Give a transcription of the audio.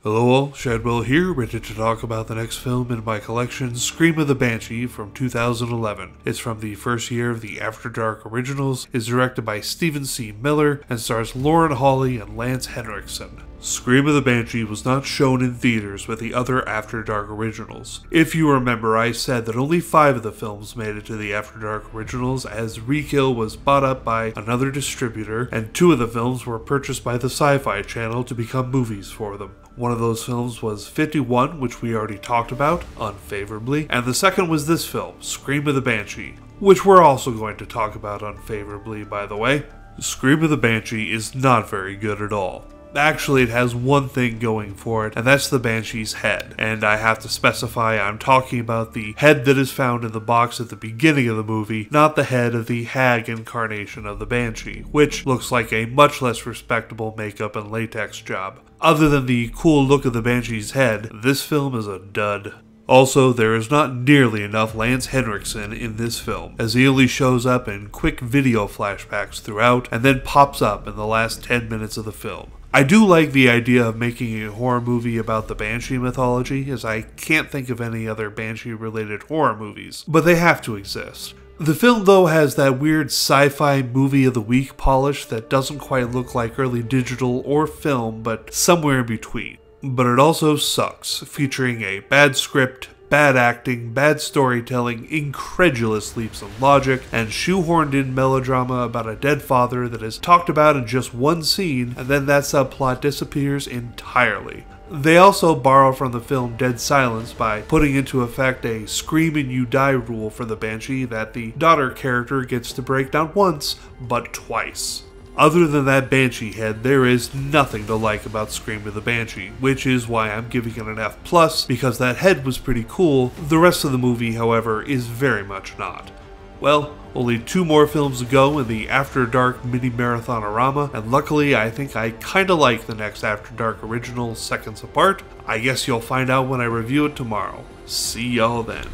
Hello all, Shadwell here, ready to talk about the next film in my collection, Scream of the Banshee from 2011. It's from the first year of the After Dark originals, is directed by Stephen C. Miller, and stars Lauren Hawley and Lance Henriksen. Scream of the Banshee was not shown in theaters with the other After Dark originals. If you remember, I said that only 5 of the films made it to the After Dark originals, as Rekill was bought up by another distributor, and 2 of the films were purchased by the Sci-Fi Channel to become movies for them. One of those films was 51, which we already talked about, unfavorably, and the second was this film, Scream of the Banshee, which we're also going to talk about unfavorably, by the way. Scream of the Banshee is not very good at all. Actually, it has one thing going for it, and that's the Banshee's head. And I have to specify I'm talking about the head that is found in the box at the beginning of the movie, not the head of the hag incarnation of the Banshee, which looks like a much less respectable makeup and latex job. Other than the cool look of the Banshee's head, this film is a dud. Also, there is not nearly enough Lance Henriksen in this film, as he only shows up in quick video flashbacks throughout, and then pops up in the last 10 minutes of the film. I do like the idea of making a horror movie about the Banshee mythology, as I can't think of any other Banshee-related horror movies, but they have to exist. The film, though, has that weird sci-fi movie of the week polish that doesn't quite look like early digital or film, but somewhere in between. But it also sucks, featuring a bad script, bad acting, bad storytelling, incredulous leaps of logic, and shoehorned in melodrama about a dead father that is talked about in just one scene, and then that subplot disappears entirely. They also borrow from the film Dead Silence by putting into effect a scream and you die rule for the Banshee that the daughter character gets to break not once, but twice. Other than that Banshee head, there is nothing to like about Scream of the Banshee, which is why I'm giving it an F+, because that head was pretty cool. The rest of the movie, however, is very much not. Well, only 2 more films to go in the After Dark mini-marathonorama, and luckily I think I kinda like the next After Dark original Seconds Apart. I guess you'll find out when I review it tomorrow. See y'all then.